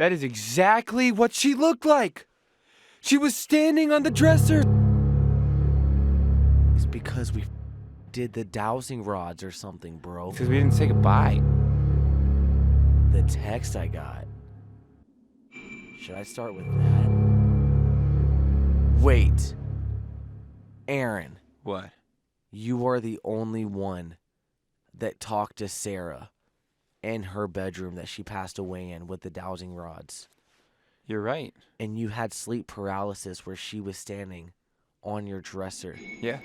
That is exactly what she looked like. She was standing on the dresser. It's because we did the dowsing rods or something, bro. Because we didn't say goodbye. The text I got. Should I start with that? Wait. Aaron. What? You are the only one that talked to Sarah in her bedroom that she passed away in with the dowsing rods. You're right. And you had sleep paralysis where she was standing on your dresser. Yeah.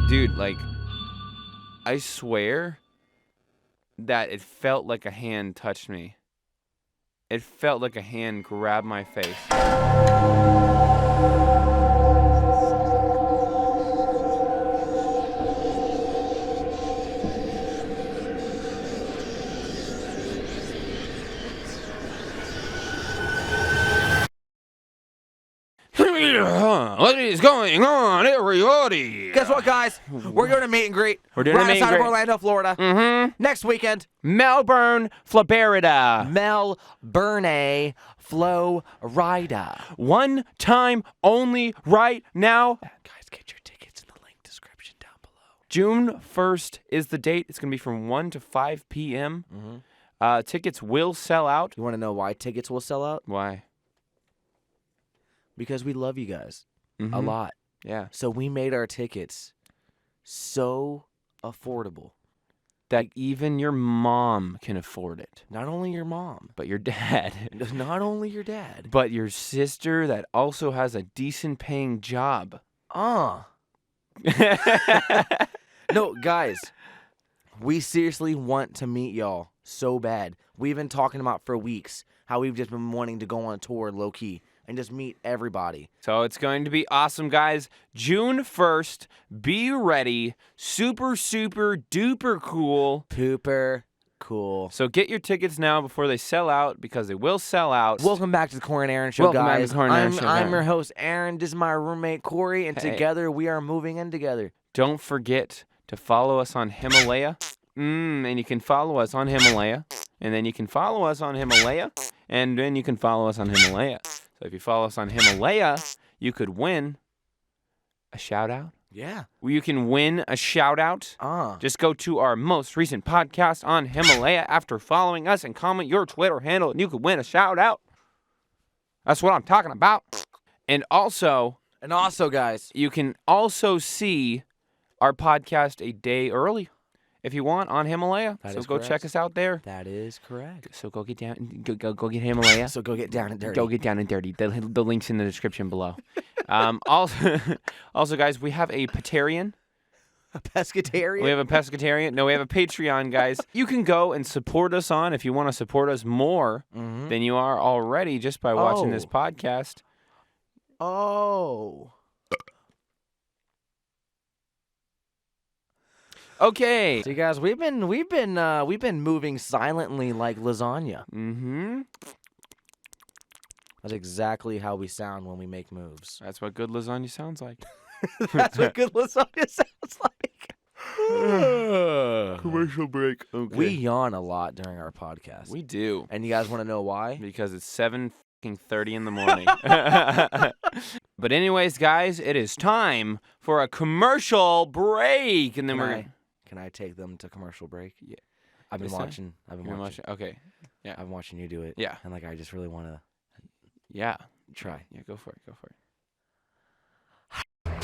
Dude, like, I swear that it felt like a hand touched me. It felt like a hand grabbed my face. What is going on, everybody? Guess what, guys? We're going to meet and greet. We're doing a meet and outside greet. of Orlando, Florida. Next weekend. Melbourne, Florida. Melbourne, Florida. One time only right now. Guys, get your tickets in the link description down below. June 1st is the date. It's going to be from 1 to 5 p.m. Tickets will sell out. You want to know why tickets will sell out? Why? Because we love you guys a lot. Yeah. So we made our tickets so affordable That even your mom can afford it. Not only your mom, But your dad. not only your dad. But your sister that also has a decent paying job. No, guys, we seriously want to meet y'all so bad. We've been talking about for weeks how we've just been wanting to go on a tour low-key and just meet everybody. So it's going to be awesome, guys. June 1st, be ready. Super, super, duper cool. Pooper cool. So get your tickets now before they sell out, because they will sell out. Welcome back to the Corey and Aaron Show, Welcome back to guys. the Corey and Aaron Show, I'm guys. your host, Aaron. This is my roommate, Corey, and Hey. together we are moving in together. Don't forget to follow us on Himalaya. And you can follow us on Himalaya. And then you can follow us on Himalaya. And then you can follow us on Himalaya. So if you follow us on Himalaya, you could win a shout-out. Yeah. You can win a shout-out. Just go to our most recent podcast on Himalaya after following us and comment your Twitter handle, and you could win a shout-out. That's what I'm talking about. And also, guys, you can also see our podcast a day early if you want on Himalaya. That So is go correct. check us out there. that is correct. So go get down, go get Himalaya. So go get down and dirty. Go get down and dirty. The link's in the description below. Also, guys, we have a Patreon. A pescatarian? We have a pescatarian. No, we have a Patreon, guys. You can go and support us on if you want to support us more than you are already just by watching this podcast. Oh. Okay. So you guys, we've been moving silently like lasagna. That's exactly how we sound when we make moves. That's what good lasagna sounds like. That's what good lasagna sounds like. Commercial break. Okay. We yawn a lot during our podcast. We do. And you guys want to know why? Because it's 7:30 in the morning. But anyways, guys, it is time for a commercial break, and then Can I take them to commercial break? Yeah. I've been Yes, sir. watching. Okay. Yeah. I've been watching you do it. Yeah. And like I just really want to Yeah. try. Yeah. Go for it. Go for it.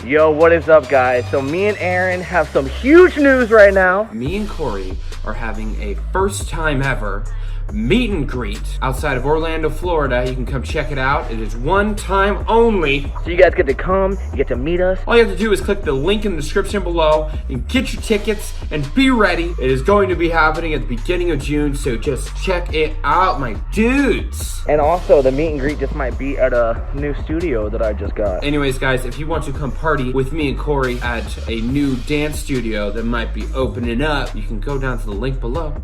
Yo, what is up, guys? So me and Aaron have some huge news right now. Me and Corey are having a first time ever meet and greet outside of Orlando, Florida. You can come check it out. It is one time only. So you guys get to come, you get to meet us. All you have to do is click the link in the description below and get your tickets and be ready. It is going to be happening at the beginning of June, so just check it out, my dudes. And also, the meet and greet just might be at a new studio that I just got. Anyways, guys, if you want to come party with me and Corey at a new dance studio that might be opening up, you can go down to the link below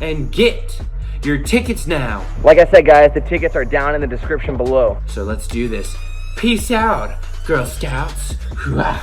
and get your tickets now. Like I said, guys, the tickets are down in the description below. So let's do this. Peace out, Girl Scouts. Hoo-ah.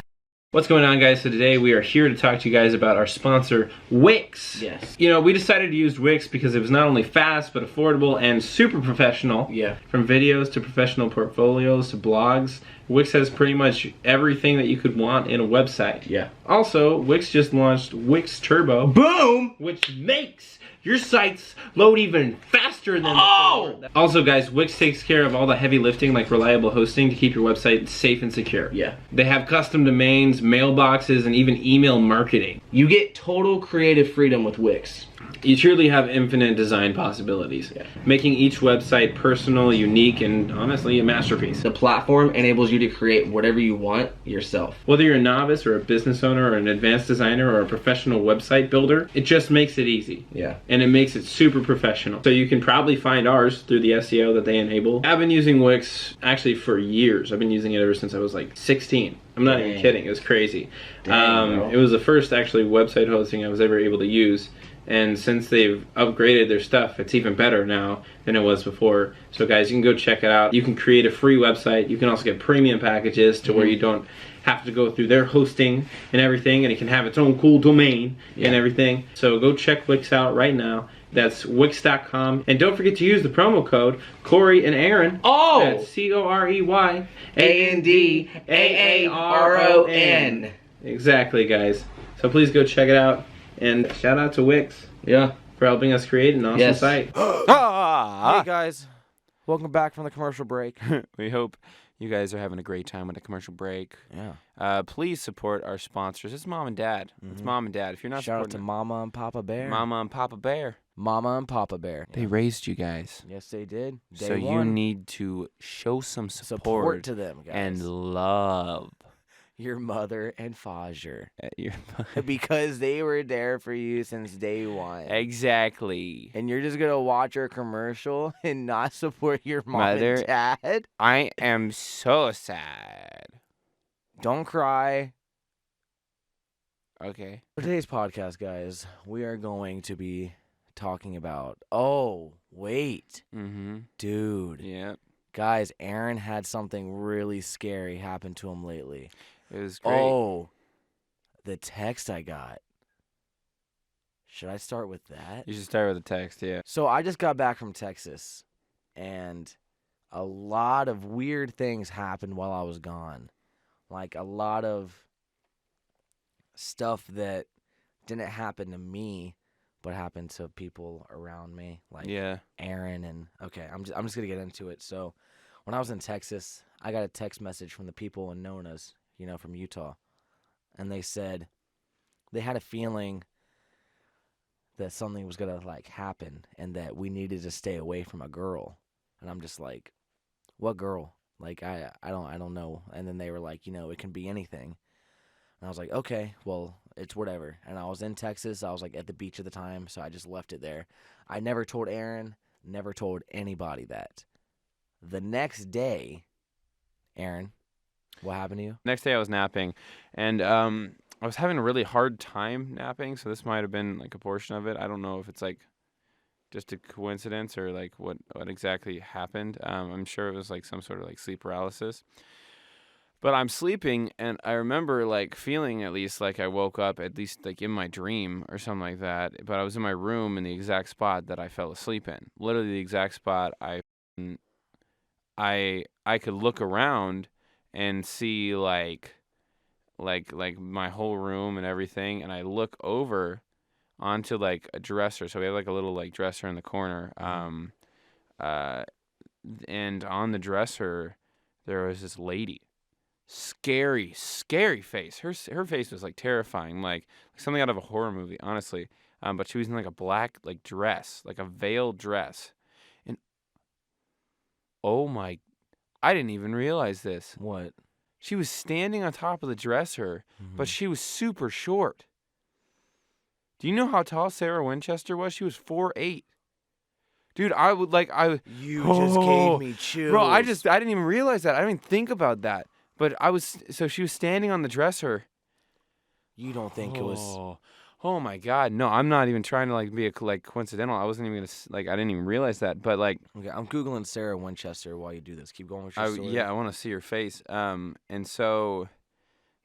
What's going on, guys? So today we are here to talk to you guys about our sponsor, Wix. Yes. You know, we decided to use Wix because it was not only fast, but affordable and super professional. Yeah. From videos to professional portfolios to blogs, Wix has pretty much everything that you could want in a website. Yeah. Also, Wix just launched Wix Turbo. Boom! Which makes your sites load even faster than before. Also, guys, Wix takes care of all the heavy lifting like reliable hosting to keep your website safe and secure. Yeah. They have custom domains, mailboxes, and even email marketing. You get total creative freedom with Wix. You truly have infinite design possibilities, making each website personal, unique, and honestly a masterpiece. The platform enables you to create whatever you want yourself. Whether you're a novice or a business owner or an advanced designer or a professional website builder, it just makes it easy. Yeah. And it makes it super professional. So you can probably find ours through the SEO that they enable. I've been using Wix actually for years. I've been using it ever since I was like 16. I'm not even kidding. It was crazy. Dang, it was the first actually website hosting I was ever able to use. And since they've upgraded their stuff, it's even better now than it was before. So guys, you can go check it out. You can create a free website. You can also get premium packages to where you don't have to go through their hosting and everything, and it can have its own cool domain and everything. So go check Wix out right now. That's Wix.com. And don't forget to use the promo code Corey and Aaron. Oh! That's COREYANDAARON. Exactly, guys. So please go check it out. And shout out to Wix. Yeah. For helping us create an awesome site. Hey guys, welcome back from the commercial break. We hope you guys are having a great time with the commercial break. Yeah. Please support our sponsors. It's Mom and Dad. It's Mom and Dad. If you're not Shout out supporting to Mama and Papa Bear. Mama and Papa Bear. Mama and Papa Bear. They raised you guys. Yes, they did. Day So you one. need to show some support to them, guys. and love your mother and Fajer. your Because they were there for you since day one. Exactly. And you're just going to watch our commercial and not support your Mother, and dad? I am so sad. Don't cry. Okay. For today's podcast, guys, we are going to be talking about... Oh, wait. Dude. Yeah. Guys, Aaron had something really scary happen to him lately. It was great. Oh, the text I got. Should I start with that? You should start with the text, yeah. So I just got back from Texas, and a lot of weird things happened while I was gone. Like a lot of stuff that didn't happen to me, but happened to people around me, like Aaron. And okay, I'm just gonna get into it. So when I was in Texas, I got a text message from the people in Nona's, from Utah, and they said they had a feeling that something was gonna happen and that we needed to stay away from a girl. And I'm just like, what girl? Like I don't know. And then they were like, it can be anything. And I was like, okay, well, it's whatever. And I was in Texas. I was at the beach at the time, so I just left it there. I never told Aaron, never told anybody that. The next day, Aaron, what happened to you? Next day I was napping, and I was having a really hard time napping, so this might have been a portion of it. I don't know if it's just a coincidence or what exactly happened. I'm sure it was some sort of sleep paralysis. But I'm sleeping, and I remember feeling at least I woke up at least in my dream or something like that. But I was in my room in the exact spot that I fell asleep in. Literally the exact spot I could look around and see my whole room and everything, and I look over onto a dresser. So we have a little dresser in the corner. And on the dresser there was this lady. Scary face. Her face was terrifying, like something out of a horror movie, honestly. But she was in a black dress, a veiled dress. And oh my, I didn't even realize this. What? She was standing on top of the dresser, but she was super short. Do you know how tall Sarah Winchester was? She was 4'8". Dude, I would You just gave me chills. Bro, I didn't even realize that. I didn't even think about that. But she was standing on the dresser. You don't think it was... Oh my God. No, I'm not even trying to be coincidental. I wasn't even going to, I didn't even realize that. But Okay, I'm Googling Sarah Winchester while you do this. Keep going with your story. Yeah, I want to see her face. And so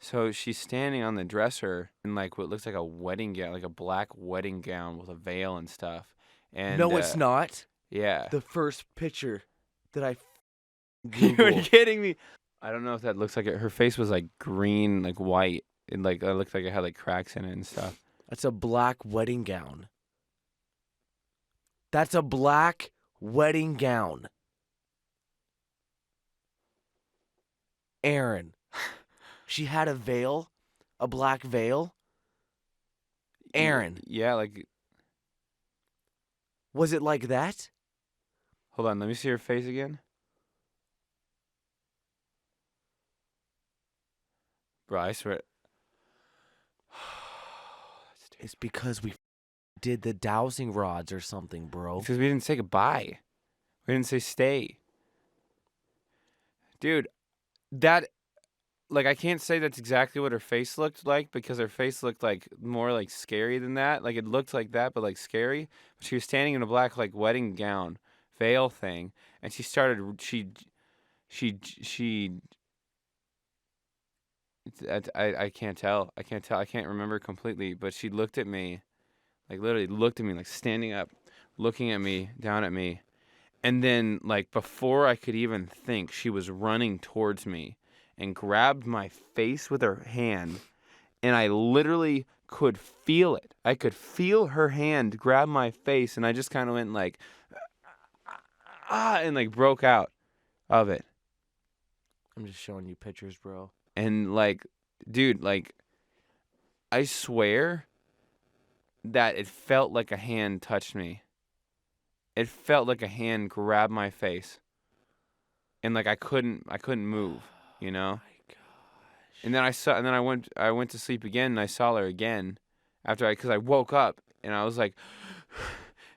So she's standing on the dresser in like what looks like a wedding gown, like a black wedding gown with a veil and stuff. And no, it's not. Yeah. The first picture that I You're Google. kidding me. I don't know if that looks like it. Her face was like green, like white. It like it looked like it had like cracks in it and stuff. That's a black wedding gown. That's a black wedding gown. Aaron. She had a veil, a black veil. Aaron. Yeah, like. Was it like that? Hold on, let me see her face again. Bro, I swear. It's because we did the dowsing rods or something, bro. Because we didn't say goodbye. We didn't say stay. Dude, that. Like, I can't say that's exactly what her face looked like because her face looked like more like scary than that. Like, it looked like that, but like scary. But she was standing in a black like wedding gown, veil thing, and she started. I can't tell. I can't tell. I can't remember completely. But she looked at me, like literally looked at me, like standing up, looking at me, down at me, and then like before I could even think, she was running towards me. And grabbed my face with her hand, and I literally could feel it. I could feel her hand grab my face, and I just kind of went like, and like broke out of it. I'm just showing you pictures, bro. And like, dude, like, I swear that it felt like a hand touched me. It felt like a hand grabbed my face, and like I couldn't move. You know? Oh my gosh. And then I went to sleep again, and I saw her again because I woke up and I was like,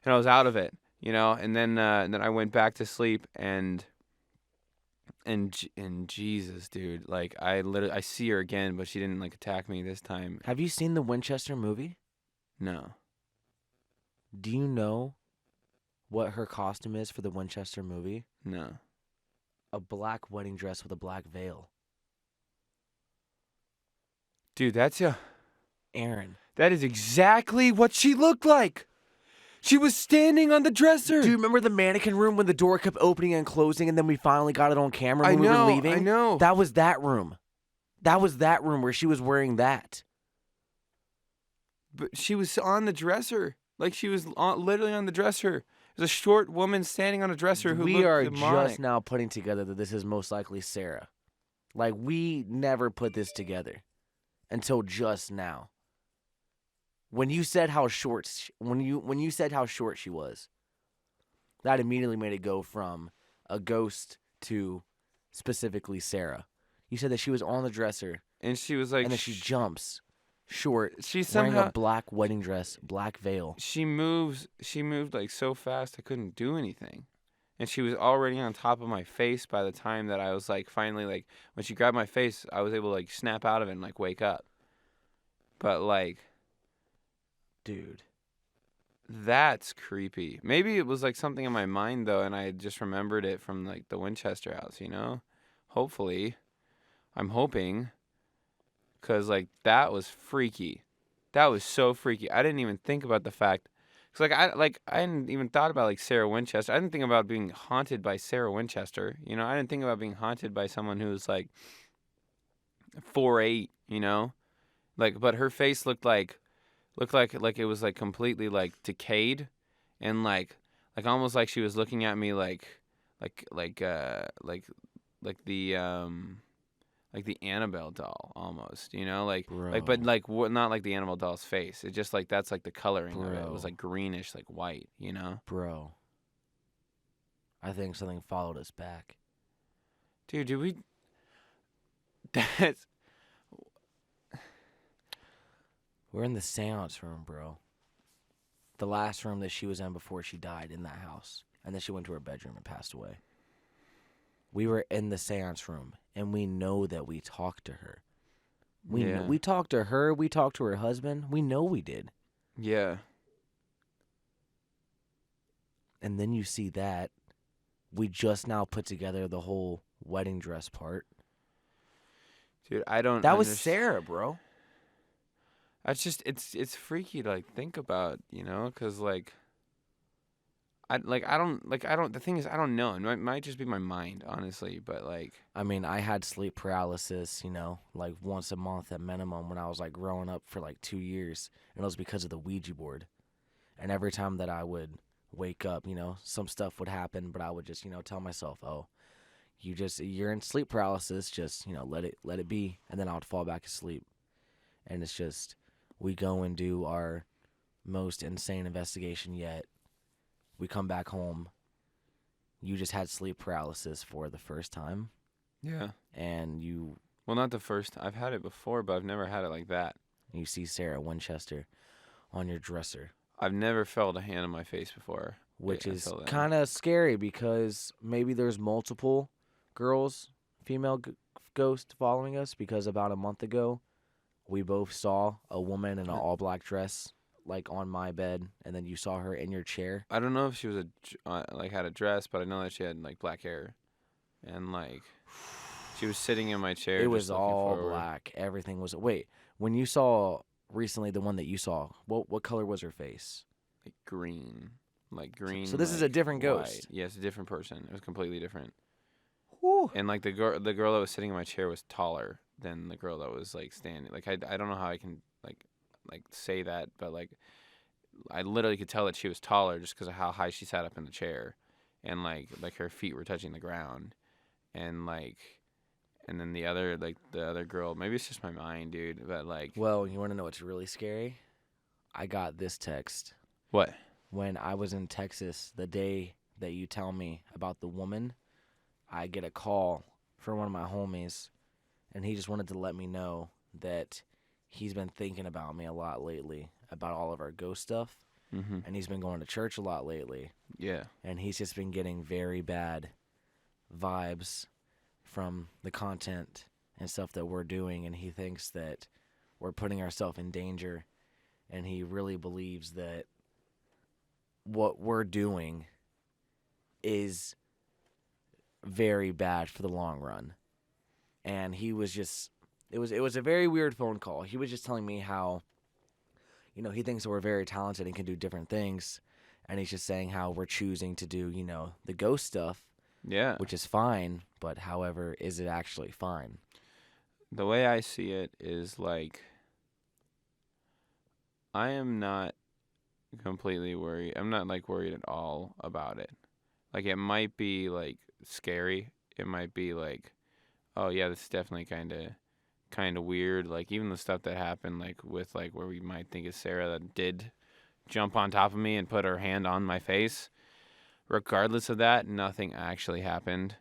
and I was out of it, you know. And then I went back to sleep and Jesus, dude, like I see her again, but she didn't like attack me this time. Have you seen the Winchester movie? No. Do you know what her costume is for the Winchester movie? No. A black wedding dress with a black veil. Dude, that's Aaron. That is exactly what she looked like. She was standing on the dresser. Do you remember the mannequin room when the door kept opening and closing and then we finally got it on camera when we were leaving? I know. That was that room. That was that room where she was wearing that. But she was on the dresser. Like she was literally on the dresser. There's a short woman standing on a dresser who we looked are demonic. just now putting together that this is most likely Sarah. Like we never put this together until just now. When you said how short when you said how short she was, that immediately made it go from a ghost to specifically Sarah. You said that she was on the dresser and she was like, and then she jumps short. She's wearing somehow a black wedding dress, black veil. She moved like so fast I couldn't do anything. And she was already on top of my face by the time that I was like finally like when she grabbed my face, I was able to like snap out of it and like wake up. But like, dude, that's creepy. Maybe it was like something in my mind though, and I just remembered it from like the Winchester house, you know? Hopefully. I'm hoping. 'Cause like that was freaky. That was so freaky. I didn't even think about the fact. 'Cause I hadn't even thought about like Sarah Winchester. I didn't think about being haunted by Sarah Winchester. You know, I didn't think about being haunted by someone who was like 4'8", you know? Like, but her face looked like it was like completely like decayed and like almost like she was looking at me like the Annabelle doll almost, you know, but not like the Annabelle doll's face. It just like that's like the coloring of it. It was like greenish, like white, you know. Bro, I think something followed us back. Dude, did we? That's. We're in the seance room, bro. The last room that she was in before she died in that house, and then she went to her bedroom and passed away. We were in the seance room, and we know that we talked to her. We talked to her. We talked to her husband. We know we did. Yeah. And then you see that. We just now put together the whole wedding dress part. Dude, I don't. That was Scherer, bro. That's just it's freaky to like think about, you know, because like. I don't. The thing is, I don't know. It might just be my mind, honestly. But like, I mean, I had sleep paralysis, you know, like once a month at minimum when I was like growing up for like 2 years, and it was because of the Ouija board. And every time that I would wake up, you know, some stuff would happen, but I would just, you know, tell myself, "Oh, you're in sleep paralysis. Just, you know, let it be." And then I would fall back asleep. And it's just, we go and do our most insane investigation yet. We come back home. You just had sleep paralysis for the first time. Yeah. And you... Well, not the first. I've had it before, but I've never had it like that. You see Sarah Winchester on your dresser. I've never felt a hand on my face before. Which is kind of scary because maybe there's multiple girls, female ghosts following us, because about a month ago, we both saw a woman in an all-black dress like on my bed, and then you saw her in your chair. I don't know if she was had a dress, but I know that she had like black hair, and like she was sitting in my chair. It was all black. Everything was. Wait, when you saw recently the one that you saw, what color was her face? Like green, like green. So this is a different ghost. White. Yeah, it's a different person. It was completely different. Whew. And like the girl that was sitting in my chair was taller than the girl that was like standing. Like I don't know how I can like say that, but like I literally could tell that she was taller just because of how high she sat up in the chair, and like her feet were touching the ground, and then the other girl, maybe it's just my mind, dude, but like. Well, you want to know what's really scary? I got this text. What? When I was in Texas, the day that you tell me about the woman, I get a call from one of my homies, and he just wanted to let me know that he's been thinking about me a lot lately, about all of our ghost stuff, and he's been going to church a lot lately. Yeah. And he's just been getting very bad vibes from the content and stuff that we're doing, and he thinks that we're putting ourselves in danger, and he really believes that what we're doing is very bad for the long run. And he was just... It was a very weird phone call. He was just telling me how, you know, he thinks that we're very talented and can do different things. And he's just saying how we're choosing to do, you know, the ghost stuff. Yeah. Which is fine. But, however, is it actually fine? The way I see it is, like, I am not completely worried. I'm not, like, worried at all about it. Like, it might be, like, scary. It might be, like, oh, yeah, this is definitely kind of weird. Like, even the stuff that happened, like, with, like, where we might think it's Sarah that did jump on top of me and put her hand on my face. Regardless of that, nothing actually happened.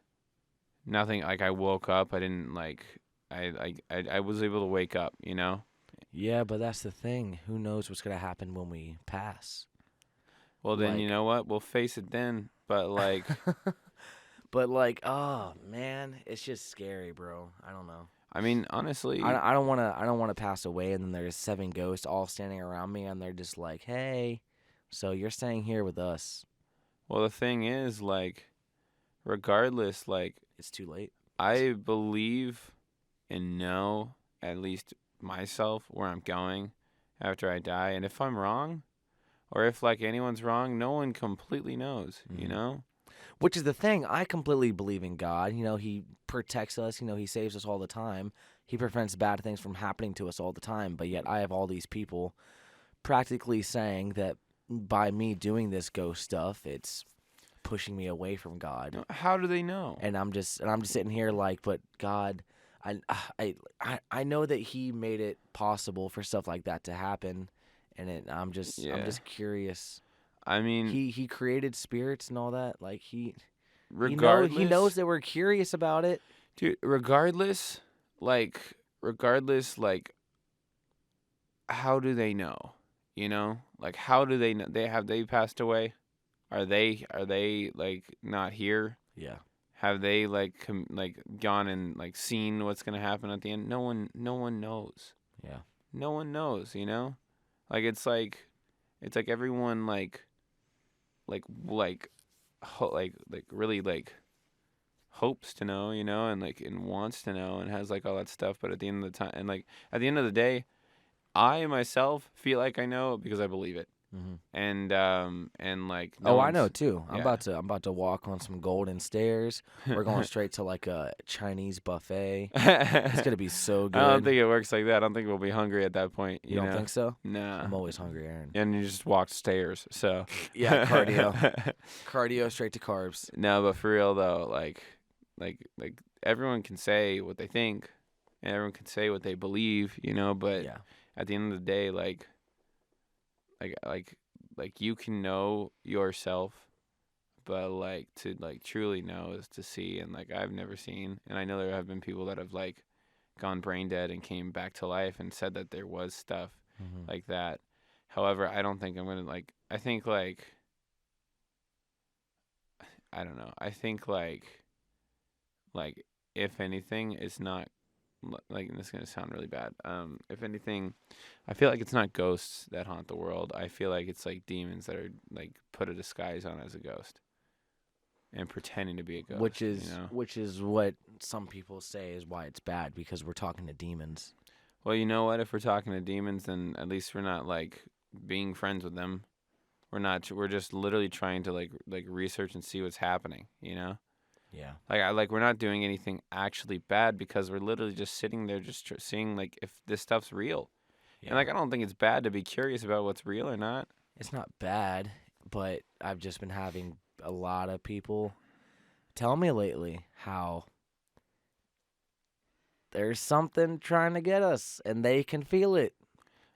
Nothing, like, I woke up. I didn't, like, I was able to wake up, you know? Yeah, but that's the thing. Who knows what's going to happen when we pass? Well, then, like, you know what? We'll face it then. But, like... But, like, oh, man, it's just scary, bro. I don't know. I mean, honestly... I don't want to pass away, and then there's 7 ghosts all standing around me, and they're just like, hey, so you're staying here with us. Well, the thing is, like, regardless, like... It's too late. I believe and know, at least myself, where I'm going after I die. And if I'm wrong, or if, like, anyone's wrong, no one completely knows, you know? Which is the thing. I completely believe in God. You know, he protects us. You know, he saves us all the time. He prevents bad things from happening to us all the time. But yet I have all these people practically saying that by me doing this ghost stuff, it's pushing me away from God. How do they know? And I'm just sitting here like, but God, I know that he made it possible for stuff like that to happen. And I'm just curious. I mean, he created spirits and all that. Like he regardless, he knows that we're curious about it, dude. Regardless, how do they know? You know, like how do they know? They passed away? Are they like not here? Yeah. Have they like gone and like seen what's gonna happen at the end? No one knows. Yeah. No one knows. You know, like it's like everyone really like hopes to know, and like and wants to know and has like all that stuff. But at the end of the time, and like at the end of the day, I myself feel like I know because I believe it. Mm-hmm. And like no Oh, I one's, know too. I'm yeah. about to walk on some golden stairs. We're going straight to like a Chinese buffet. It's gonna be so good. I don't think it works like that. I don't think we'll be hungry at that point. You don't think so? Nah. I'm always hungry, Aaron. And you just walk stairs, so Yeah, cardio straight to carbs. No, but for real though, like everyone can say what they think, and everyone can say what they believe, But Yeah. at the end of the day, like you can know yourself, but like to like truly know is to see. And like I've never seen, and I know there have been people that have like gone brain dead and came back to life and said that there was stuff like that. However, I don't think I'm gonna like. I think like I don't know. I think like if anything, it's not like, and this is gonna sound really bad. If anything, I feel like it's not ghosts that haunt the world. I feel like it's like demons that are like put a disguise on as a ghost and pretending to be a ghost. Which is what some people say is why it's bad, because we're talking to demons. Well, you know what? If we're talking to demons, then at least we're not like being friends with them. We're not. We're just literally trying to like research and see what's happening. Yeah. Like we're not doing anything actually bad because we're literally just sitting there just seeing like if this stuff's real. Yeah. And like I don't think it's bad to be curious about what's real or not. It's not bad, but I've just been having a lot of people tell me lately how there's something trying to get us and they can feel it.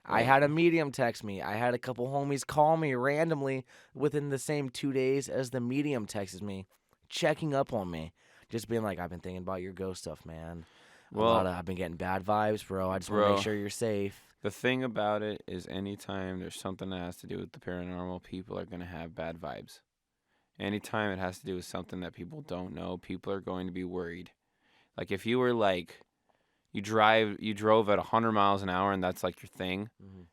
I had a medium text me. I had a couple homies call me randomly within the same 2 days as the medium texts me, checking up on me, just being like, I've been thinking about your ghost stuff, man. Well, I've been getting bad vibes, bro. I just want to make sure you're safe. The thing about it is anytime there's something that has to do with the paranormal, people are going to have bad vibes. Anytime it has to do with something that people don't know, people are going to be worried. Like if you were like, you drove at 100 miles an hour and that's like your thing,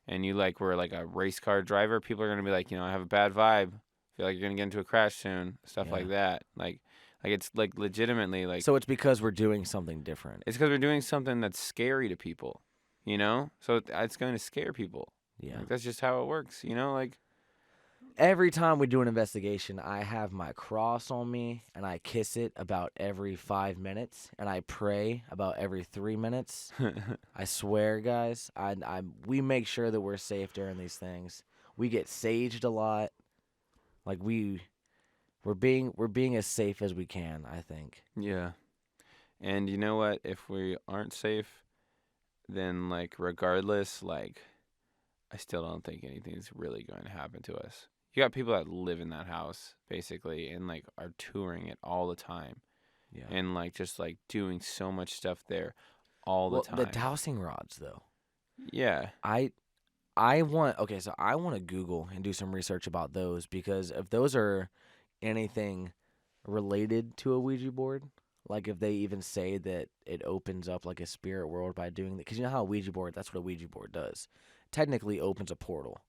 and you like were like a race car driver, people are going to be like, I have a bad vibe. Feel like you're going to get into a crash soon, stuff like that. Like it's like legitimately like. So it's because we're doing something different. It's because we're doing something that's scary to people, So it's going to scare people. Yeah. Like, that's just how it works, like. Every time we do an investigation, I have my cross on me, and I kiss it about every 5 minutes, and I pray about every 3 minutes. I swear, guys, we make sure that we're safe during these things. We get saged a lot. Like we're being as safe as we can, I think. Yeah. And you know what? If we aren't safe, then like regardless, like I still don't think anything's really going to happen to us. You got people that live in that house basically and like are touring it all the time. Yeah. And like just like doing so much stuff there all the time. The dowsing rods though. Yeah. I want to Google and do some research about those, because if those are anything related to a Ouija board, like if they even say that it opens up like a spirit world by doing that, because you know how a Ouija board, that's what a Ouija board does. Technically opens a portal.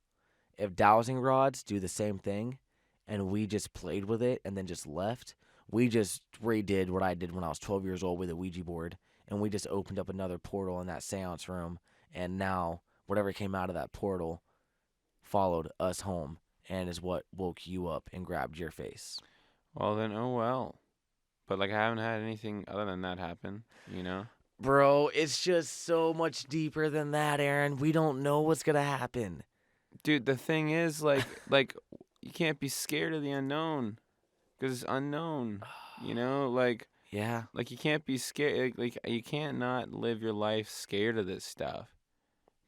If dowsing rods do the same thing and we just played with it and then just left, we just redid what I did when I was 12 years old with a Ouija board, and we just opened up another portal in that seance room, and now whatever came out of that portal followed us home and is what woke you up and grabbed your face. Well then, oh well. But like I haven't had anything other than that happen, Bro, it's just so much deeper than that, Aaron. We don't know what's going to happen. Dude, the thing is, like you can't be scared of the unknown because it's unknown, Like, yeah. Like, you can't be scared. Like, you can't not live your life scared of this stuff,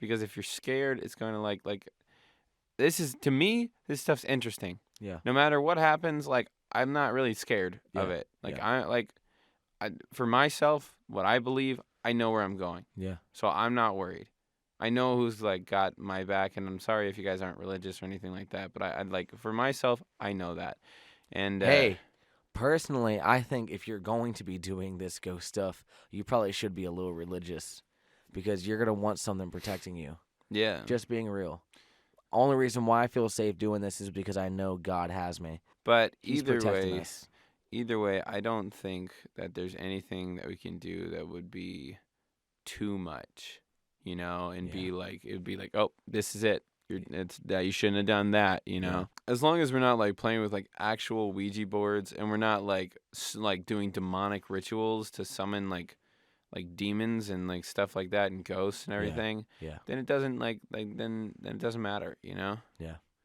because if you're scared, it's going to, like, this is, to me, this stuff's interesting. Yeah. No matter what happens, like, I'm not really scared of it. Like, for myself, what I believe, I know where I'm going. Yeah. So I'm not worried. I know who's like got my back, and I'm sorry if you guys aren't religious or anything like that, but I like, for myself, I know that. And hey, personally, I think if you're going to be doing this ghost stuff, you probably should be a little religious, because you're gonna want something protecting you. Yeah. Just being real. Only reason why I feel safe doing this is because I know God has me. But He's either protecting way, us. either way, I don't think that there's anything that we can do that would be too much, and be like, it would be like, oh, this is it. It's that you shouldn't have done that, Yeah. As long as we're not like playing with like actual Ouija boards, and we're not like doing demonic rituals to summon like demons and like stuff like that and ghosts and everything. Yeah. Then it doesn't then it doesn't matter, Yeah.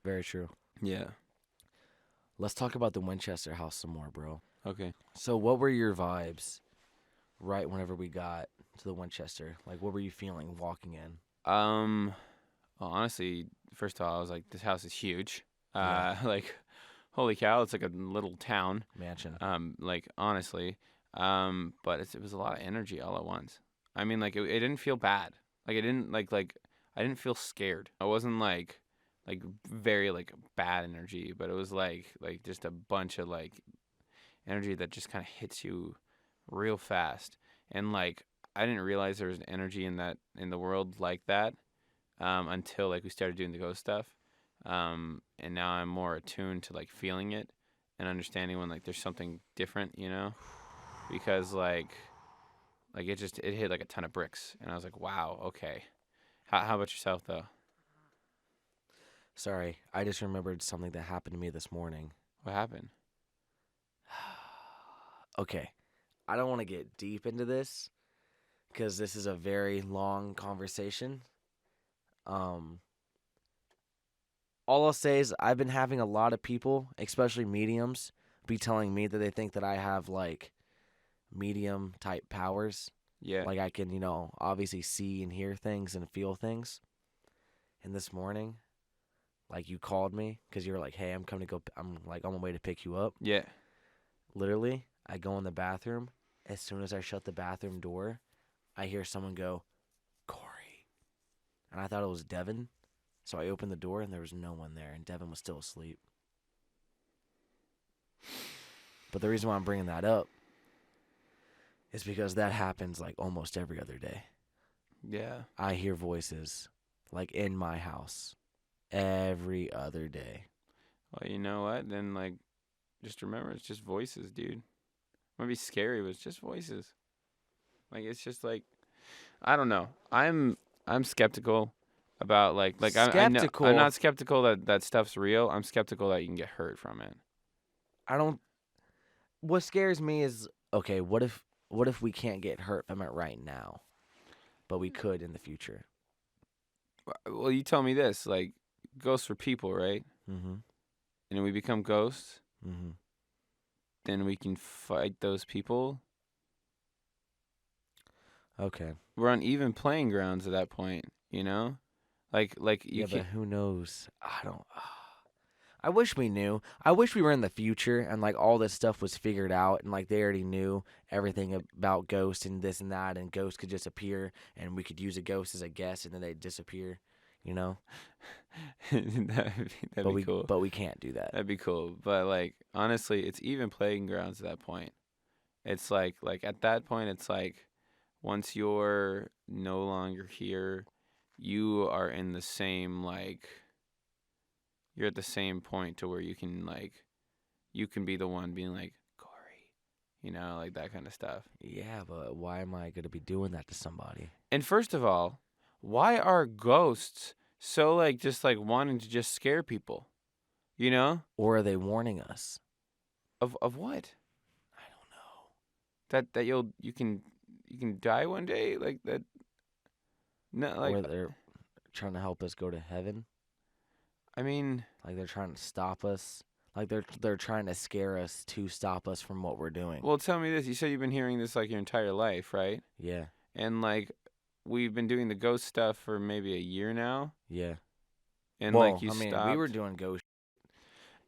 Very true. Yeah. Let's talk about the Winchester house some more, bro. Okay. So what were your vibes right whenever we got to the Winchester? Like, what were you feeling walking in? Well, honestly, first of all, I was like, this house is huge. Like, holy cow, it's like a little town. Mansion. Like, honestly. But it was a lot of energy all at once. I mean, like, it didn't feel bad. Like, it didn't, like, I didn't feel scared. I wasn't, like very, like, bad energy, but it was, like just a bunch of, like, energy that just kind of hits you real fast. And, like, I didn't realize there was energy in the world like that until, like, we started doing the ghost stuff. And now I'm more attuned to, like, feeling it and understanding when, like, there's something different, because, like it hit, like, a ton of bricks. And I was like, wow, okay. How about yourself, though? Sorry, I just remembered something that happened to me this morning. What happened? Okay, I don't want to get deep into this because this is a very long conversation. All I'll say is I've been having a lot of people, especially mediums, be telling me that they think that I have, like, medium type powers. Yeah. Like, I can, obviously see and hear things and feel things. And this morning, like, you called me because you were like, hey, I'm like on my way to pick you up. Yeah. Literally, I go in the bathroom. As soon as I shut the bathroom door, I hear someone go, Corey. And I thought it was Devin. So I opened the door and there was no one there, and Devin was still asleep. But the reason why I'm bringing that up is because that happens, like, almost every other day. Yeah. I hear voices, like, in my house every other day. Well, you know what? Then, like, just remember, it's just voices, dude. It might be scary, but it's just voices. Like, it's just, like, I don't know. I'm skeptical about, like Skeptical? I'm not skeptical that stuff's real. I'm skeptical that you can get hurt from it. What scares me is, okay, what if we can't get hurt from it right now, but we could in the future? Well, you tell me this, like, ghosts are people, right? Mm-hmm. And we become ghosts. Mm-hmm. Then we can fight those people. Okay. We're on even playing grounds at that point, Like you yeah, can. but who knows? I wish we knew. I wish we were in the future and, like, all this stuff was figured out and, like, they already knew everything about ghosts and this and that, and ghosts could just appear and we could use a ghost as a guest and then they'd disappear, That'd be cool. But we can't do that. That'd be cool. But, like, honestly, it's even playing grounds at that point. It's like at that point, it's like once you're no longer here, you are in the same, like, you're at the same point to where you can be the one being like, Corey, like that kind of stuff. Yeah, but why am I going to be doing that to somebody? And first of all, why are ghosts so, like, just, like, wanting to just scare people? Or are they warning us? Of what? I don't know. That you can die one day, like that. No, like, or they're trying to help us go to heaven. I mean, like, they're trying to stop us. Like, they're trying to scare us to stop us from what we're doing. Well, tell me this. You said you've been hearing this, like, your entire life, right? Yeah. And, like, we've been doing the ghost stuff for maybe a year now. Yeah. And, well, like, you I mean, stopped. We were doing ghost.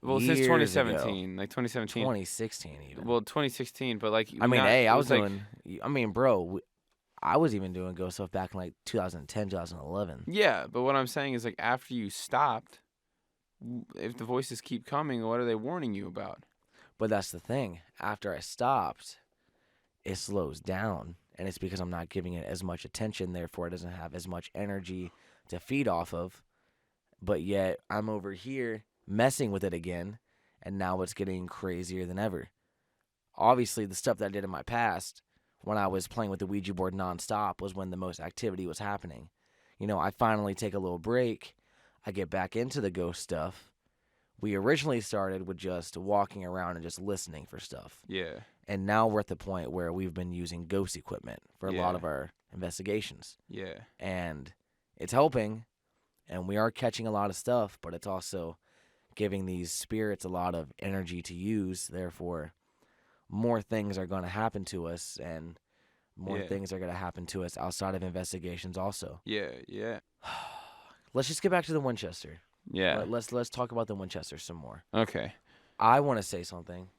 Well, since 2017, like 2017, 2016 even. Well, 2016, but, like, I mean, I was doing. I mean, bro, I was even doing ghost stuff back in, like, 2010, 2011. Yeah, but what I'm saying is, like, after you stopped, if the voices keep coming, what are they warning you about? But that's the thing. After I stopped, it slows down, and it's because I'm not giving it as much attention. Therefore, it doesn't have as much energy to feed off of. But yet, I'm over here messing with it again, and now it's getting crazier than ever. obviously the stuff that I did in my past when I was playing with the Ouija board nonstop was when the most activity was happening. You know, I finally take a little break. I get back into the ghost stuff. We originally started with just walking around and just listening for stuff. Yeah. And now we're at the point where we've been using ghost equipment for a lot of our investigations. Yeah. And it's helping, and we are catching a lot of stuff, but it's also giving these spirits a lot of energy to use. Therefore, more things are going to happen to us, and more things are going to happen to us outside of investigations also. Yeah, yeah. Let's just get back to the Winchester. Yeah. Let's talk about the Winchester some more. Okay. I want to say something.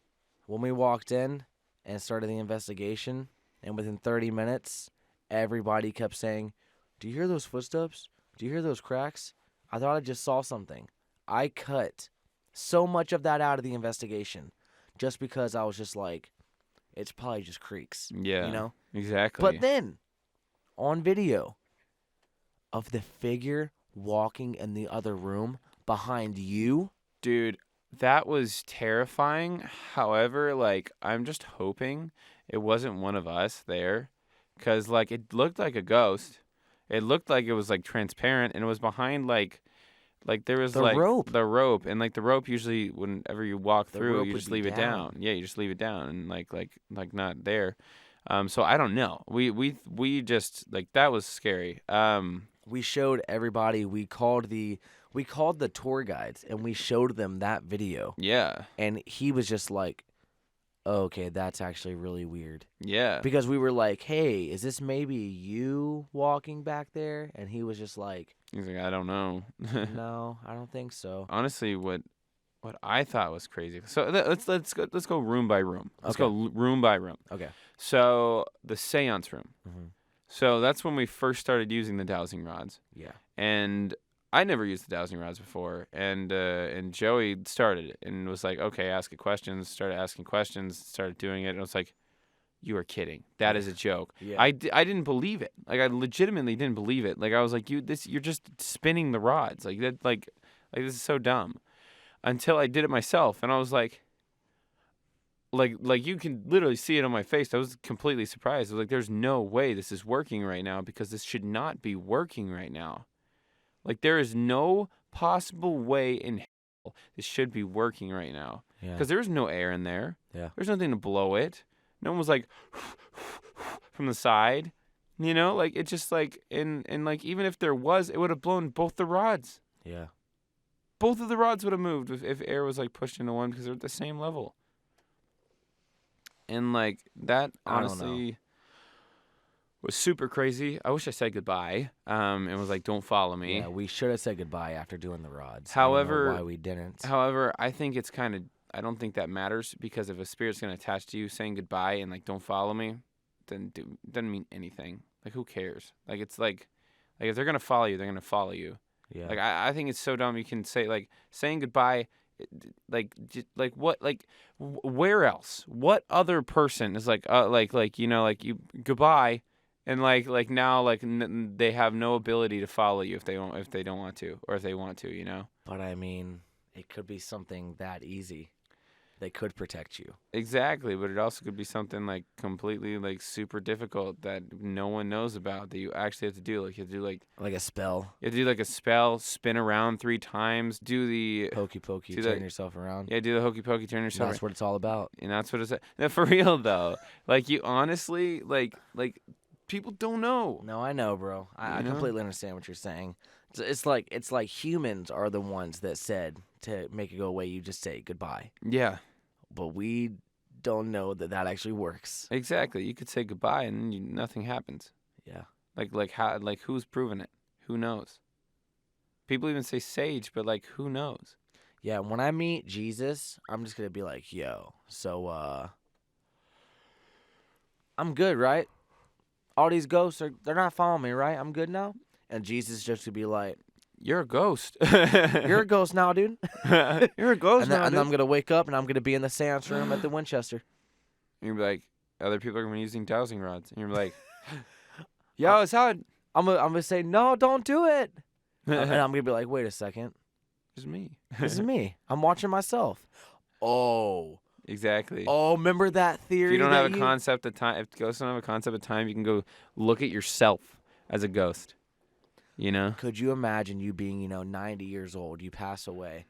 When we walked in and started the investigation, and within 30 minutes, everybody kept saying, "Do you hear those footsteps? Do you hear those cracks? I thought I just saw something." I cut so much of that out of the investigation just because I was just like, it's probably just creaks. Yeah. You know? Exactly. But then, on video of the figure walking in the other room behind you. Dude, that was terrifying. However, like, I'm just hoping it wasn't one of us there. Because, like, it looked like a ghost. It looked like it was, like, transparent. And it was behind, like there was, the like, rope. the rope. And, like, the rope usually, whenever you walk through, you would just be leave it down. Yeah, you just leave it down. And, like not there. So I don't know. We just, like, that was scary. We showed everybody. We called the tour guides and we showed them that video. Yeah. And he was just like, oh, "Okay, that's actually really weird." Yeah. Because we were like, "Hey, is this maybe you walking back there?" And he was just like, He's like, I don't know. "No, I don't think so." Honestly, what I thought was crazy. So let's go room by room. Let's Okay. go room by room. Okay. So the seance room. Mm-hmm. So that's when we first started using the dowsing rods. Yeah. And I never used the dowsing rods before. And Joey started it and was like, okay, ask it questions. Started asking questions. Started doing it. And I was like, you are kidding. That is a joke. Yeah. I didn't believe it. Like, I legitimately didn't believe it. Like, I was like, you're just spinning the rods. Like that. Like this is so dumb. Until I did it myself, and I was like you can literally see it on my face. I was completely surprised. I was like, there's no way this is working right now because this should not be working right now. Like, there is no possible way in hell this should be working right now. Yeah. Because there's no air in there. Yeah. There's nothing to blow it. No one was like from the side. You know, like, it's just like, and like, even if there was, it would have blown both the rods. Yeah. Both of the rods would have moved if air was, like, pushed into one because they're at the same level. And, like, that honestly was super crazy. I wish I said goodbye and was like, don't follow me. Yeah, we should have said goodbye after doing the rods. However, I don't know why we didn't. However, I think it's kind of, I don't think that matters because if a spirit's going to attach to you saying goodbye and, like, don't follow me, then it doesn't mean anything. Like, who cares? Like, it's like if they're going to follow you, they're going to follow you. Yeah. Like, I think it's so dumb. You can say, like, saying goodbye, where else? What other person is like you know, like, you goodbye, and like now, like, they have no ability to follow you if they don't want to, or if they want to, you know. But I mean, it could be something that easy. They could protect you. Exactly, but it also could be something, like, completely, like, super difficult that no one knows about that you actually have to do. Like, you have to do, like a spell. You have to do, like, a spell, spin around 3 times, do the Hokey pokey, turn yourself around. Yeah, do the hokey pokey, turn yourself around. That's what it's all about. And that's what it's. No, for real though. Like, you honestly, like people don't know. No, I know, bro. I completely understand what you're saying. It's like humans are the ones that said to make it go away, you just say goodbye. Yeah. But we don't know that actually works. Exactly. You could say goodbye and then nothing happens. Yeah. Like who's proven it? Who knows? People even say sage, but, like, who knows? Yeah, when I meet Jesus, I'm just going to be like, yo, so, I'm good, right? All these ghosts, they're not following me, right? I'm good now? And Jesus just to be like, you're a ghost. You're a ghost now, dude. You're a ghost and now, then dude. I'm going to wake up and I'm going to be in the seance room at the Winchester. And you'll be like, other people are going to be using dowsing rods. And you're like, yo, it's hot. I'm going to say, no, don't do it. And I'm going to be like, wait a second. It's me. This is me. I'm watching myself. Oh. Exactly. Oh, remember that theory? If you don't have a concept of time, if ghosts don't have a concept of time, you can go look at yourself as a ghost. You know? Could you imagine you being, 90 years old, you pass away,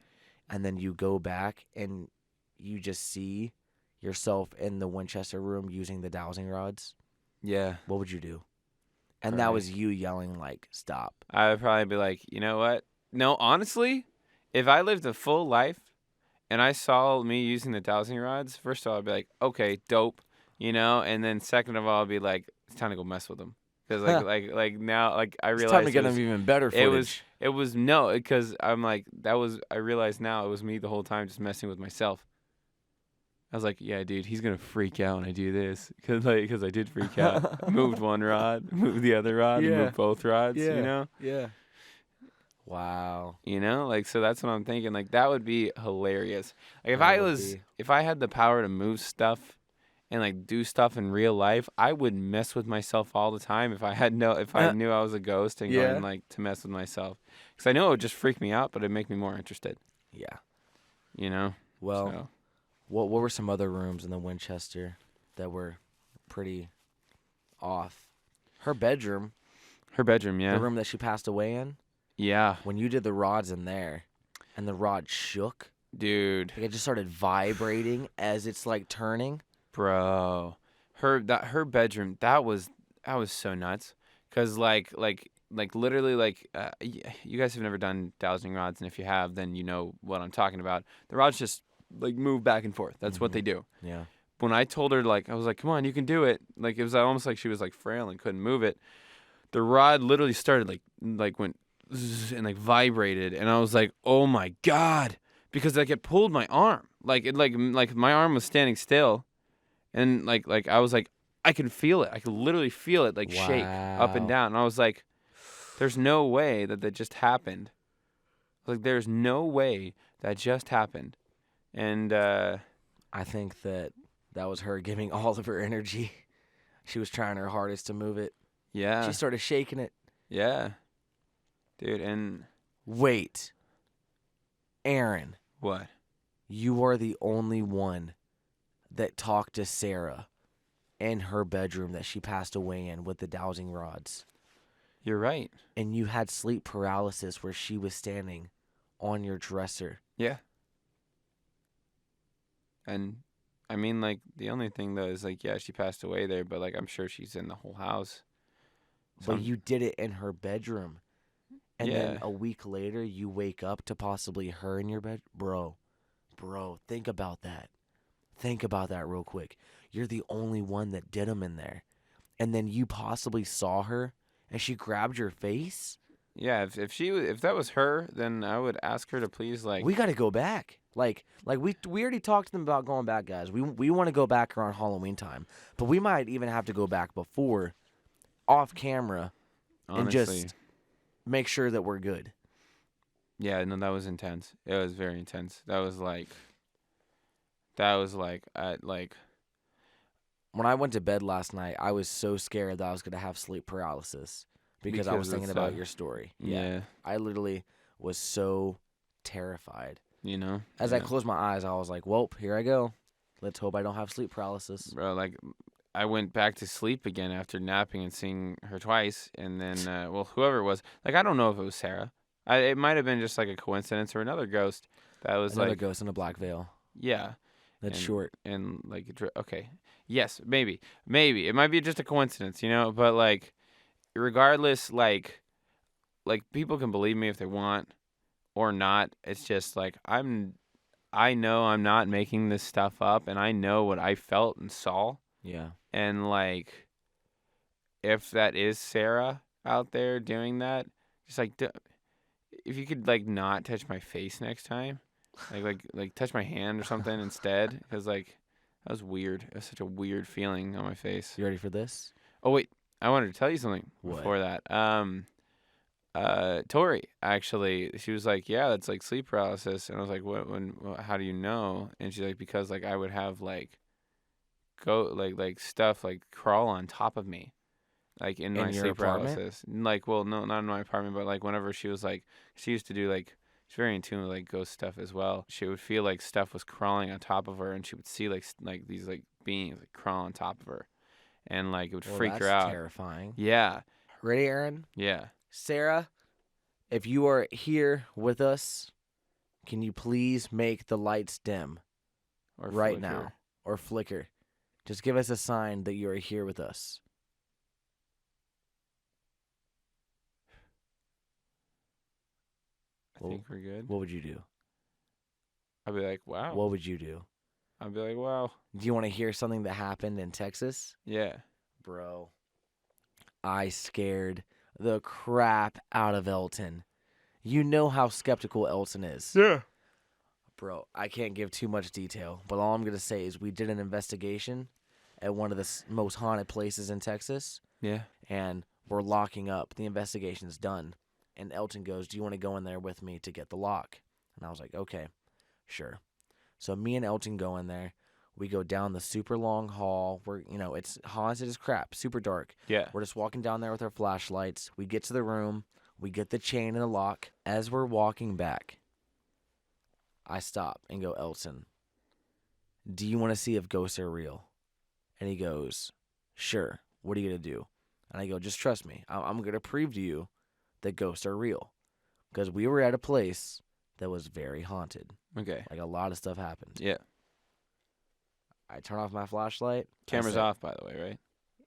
and then you go back and you just see yourself in the Winchester room using the dowsing rods? Yeah. What would you do? And that was you yelling, like, stop. I would probably be like, you know what? No, honestly, if I lived a full life and I saw me using the dowsing rods, first of all, I'd be like, okay, dope, and then second of all, I'd be like, it's time to go mess with them. Because like now, like I realized it's time to get them even better footage. It was no, because I'm like, I realized now it was me the whole time just messing with myself. I was like, yeah, dude, he's going to freak out when I do this. Because I did freak out. Moved one rod, moved the other rod, and moved both rods, Yeah. Wow. So that's what I'm thinking. Like, that would be hilarious. Like, if I had the power to move stuff and, like, do stuff in real life, I would mess with myself all the time if I knew I was a ghost and going, like, to mess with myself. Because I know it would just freak me out, but it'd make me more interested. Yeah. Well... So. What were some other rooms in the Winchester that were pretty off? Her bedroom. Yeah. The room that she passed away in. Yeah. When you did the rods in there, and the rod shook. Dude. Like it just started vibrating as it's like turning. Bro. Her bedroom, that was so nuts. Cause like literally like you guys have never done dowsing rods, and if you have, then you know what I'm talking about. The rods just like move back and forth. That's what they do. Yeah. When I told her, like, I was like, come on, you can do it. Like, it was almost like she was like frail and couldn't move it. The rod literally started like went zzz, and like vibrated, and I was like, oh my God, because like it pulled my arm. Like it like my arm was standing still, and like I was like, I can feel it. I could literally feel it like shake up and down. And I was like, there's no way that just happened. Like, there's no way that just happened. And I think that was her giving all of her energy. She was trying her hardest to move it. Yeah. She started shaking it. Yeah. Dude, and... Wait. Aaron. What? You are the only one that talked to Sarah in her bedroom that she passed away in with the dowsing rods. You're right. And you had sleep paralysis where she was standing on your dresser. Yeah. And, I mean, like, the only thing, though, is, like, yeah, she passed away there, but, like, I'm sure she's in the whole house. So but you did it in her bedroom. And then a week later, you wake up to possibly her in your bed. Bro, think about that. Think about that real quick. You're the only one that did them in there. And then you possibly saw her, and she grabbed your face? Yeah, if that was her, then I would ask her to please, like... We got to go back. Like we already talked to them about going back, guys. We want to go back around Halloween time, but we might even have to go back before, off camera, honestly, and just make sure that we're good. Yeah, no, that was intense. It was very intense. That was like when I went to bed last night, I was so scared that I was gonna have sleep paralysis because I was thinking about your story. Yeah, I literally was so terrified. As I closed my eyes, I was like, well, here I go. Let's hope I don't have sleep paralysis. Bro, like, I went back to sleep again after napping and seeing her twice. And then, whoever it was, like, I don't know if it was Sarah. It might have been just, like, a coincidence or another ghost that was, another ghost in a black veil. Yeah. That's short. And, like, okay. Yes, maybe. It might be just a coincidence, But, like, regardless, like people can believe me if they want. Or not. It's just like I know I'm not making this stuff up, and I know what I felt and saw. Yeah. And like, if that is Sarah out there doing that, just like, if you could like not touch my face next time, like touch my hand or something instead, because like that was weird. It was such a weird feeling on my face. You ready for this? Oh wait, I wanted to tell you something before that. Tori, actually, she was like, yeah, that's like sleep paralysis. And I was like, how do you know? And she's like, because like I would have like stuff like crawl on top of me, like in my sleep paralysis. Like, well, no, not in my apartment, but like whenever she was like, she used to do like, She's very in tune with like ghost stuff as well. She would feel like stuff was crawling on top of her, and she would see like these like beings like crawl on top of her, and like it would freak her out. Terrifying. Yeah. Ready, Aaron? Yeah. Sarah, if you are here with us, can you please make the lights dim Or right flicker. now or flicker? Just give us a sign that you are here with us. I think we're good. What would you do? I'd be like, wow. What would you do? I'd be like, wow. Do you want to hear something that happened in Texas? Yeah. Bro, I scared the crap out of Elton. You know how skeptical Elton is. Yeah. Bro, I can't give too much detail, but all I'm going to say is we did an investigation at one of the most haunted places in Texas. Yeah. And we're locking up. The investigation's done. And Elton goes, do you want to go in there with me to get the lock? And I was like, okay, sure. So me and Elton go in there. We go down the super long hall. It's haunted as crap, super dark. Yeah. We're just walking down there with our flashlights. We get to the room. We get the chain and the lock. As we're walking back, I stop and go, Elton, do you want to see if ghosts are real? And he goes, sure. What are you going to do? And I go, just trust me. I'm going to prove to you that ghosts are real. Because we were at a place that was very haunted. Okay. Like a lot of stuff happened. Yeah. I turn off my flashlight. Cameras off, by the way, right?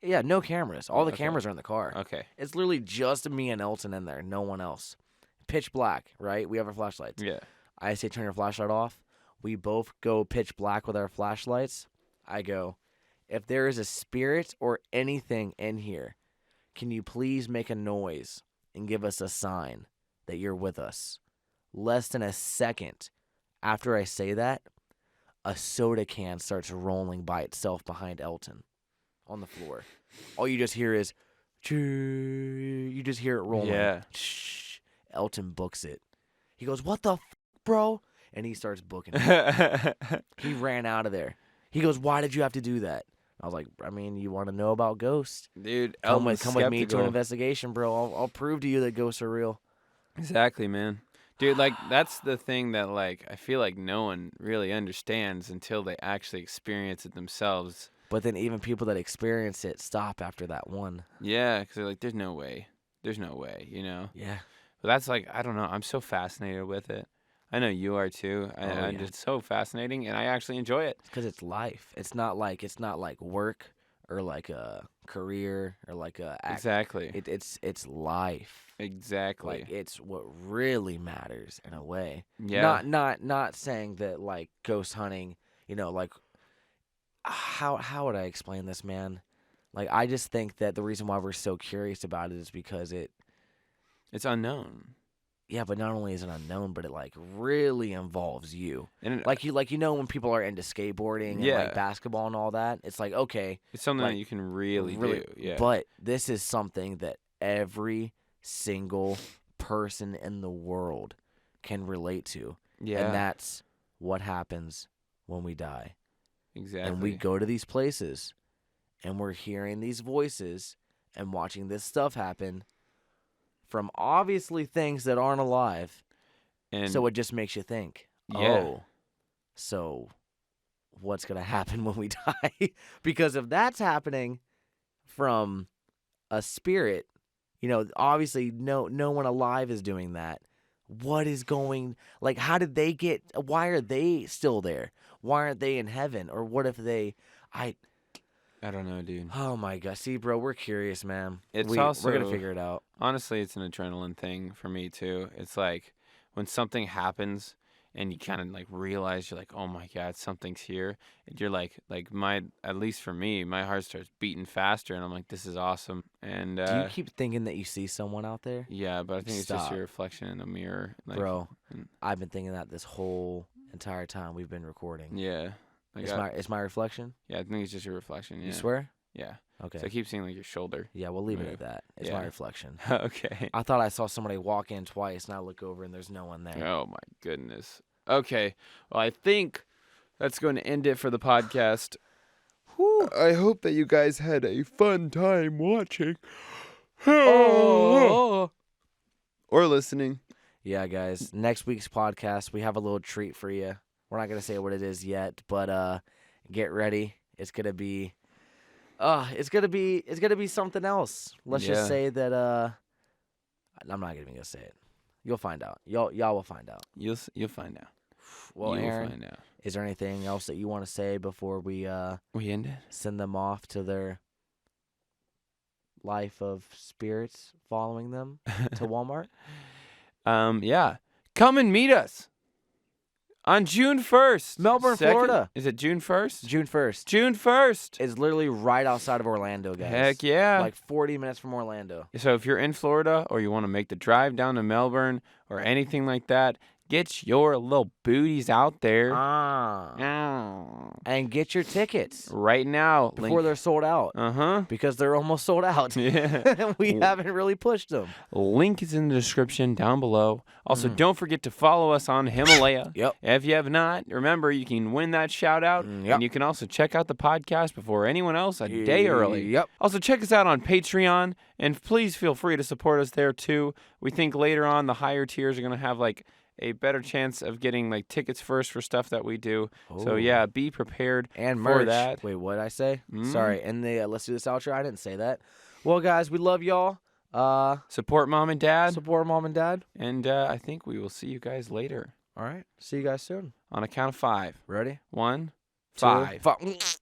Yeah, no cameras. All the cameras are in the car. Okay. It's literally just me and Elton in there. No one else. Pitch black, right? We have our flashlights. Yeah. I say turn your flashlight off. We both go pitch black with our flashlights. I go, if there is a spirit or anything in here, can you please make a noise and give us a sign that you're with us? Less than a second after I say that, a soda can starts rolling by itself behind Elton on the floor. All you just hear is, you just hear it rolling. Yeah. Shh. Elton books it. He goes, what the bro? And he starts booking it. He ran out of there. He goes, why did you have to do that? I was like, I mean, you want to know about ghosts? Dude, come with me to an investigation, bro. I'll prove to you that ghosts are real. Exactly, man. Dude, like, that's the thing that, like, I feel like no one really understands until they actually experience it themselves. But then even people that experience it stop after that one. Yeah, because they're like, there's no way. There's no way, you know? Yeah. But that's like, I don't know. I'm so fascinated with it. I know you are too. It's so fascinating, and I actually enjoy it. Because it's life. It's not like work or like a career or like a act. Exactly. It's life. Exactly. Like it's what really matters in a way. Yeah. Not saying that like ghost hunting, like how would I explain this, man? Like I just think that the reason why we're so curious about it is because it's unknown. Yeah, but not only is it unknown, but it like really involves you. And like when people are into skateboarding and like basketball and all that, it's like okay, it's something that you can really do. Yeah. But this is something that every single person in the world can relate to. Yeah. And that's what happens when we die. Exactly. And we go to these places and we're hearing these voices and watching this stuff happen from obviously things that aren't alive. And so it just makes you think, so what's going to happen when we die? Because if that's happening from a spirit, obviously no one alive is doing that. What is going, like, how did they why are they still there? Why aren't they in heaven? Or what if I don't know, dude. Oh my gosh. See, bro, we're curious, man. We're going to figure it out. Honestly, it's an adrenaline thing for me, too. It's like when something happens and you kind of like realize you're like, oh my God, something's here. And you're like at least for me, my heart starts beating faster and I'm like, this is awesome. And do you keep thinking that you see someone out there? Yeah, but I think it's just your reflection in a mirror. Like, bro, I've been thinking that this whole entire time we've been recording. Yeah. It's my reflection? Yeah, I think it's just your reflection. Yeah. You swear? Yeah. Okay. So I keep seeing like your shoulder. Yeah, we'll leave it at that. It's my reflection. Okay. I thought I saw somebody walk in twice, and I look over, and there's no one there. Oh, my goodness. Okay. Well, I think that's going to end it for the podcast. Whew. I hope that you guys had a fun time watching. Or listening. Yeah, guys. Next week's podcast, we have a little treat for you. We're not gonna say what it is yet, but get ready. It's gonna be something else. Let's just say that I'm not even gonna say it. You'll find out. Y'all will find out. You'll find out. Well, Aaron, is there anything else that you want to say before we end it? Send them off to their life of spirits following them to Walmart? Yeah. Come and meet us on June 1st. Melbourne, Florida. Is it June 1st? June 1st. June 1st. It's literally right outside of Orlando, guys. Heck yeah. Like 40 minutes from Orlando. So if you're in Florida or you want to make the drive down to Melbourne or anything like that, get your little booties out there. And get your tickets. Right now. Before they're sold out. Because they're almost sold out. Yeah. We haven't really pushed them. Link is in the description down below. Also, don't forget to follow us on Himalaya. Yep. If you have not, remember, you can win that shout out. Yep. And you can also check out the podcast before anyone else a day early. Yep. Also, check us out on Patreon. And please feel free to support us there, too. We think later on the higher tiers are going to have, like, a better chance of getting like tickets first for stuff that we do. So yeah, be prepared and for merch. that. Wait, what did I say? Sorry. And the let's do this outro. I didn't say that. Well, guys, we love y'all. Support mom and dad. Support mom and dad. And I think we will see you guys later. All right. See you guys soon. On a count of 5. Ready? 1, 2, 5. 5.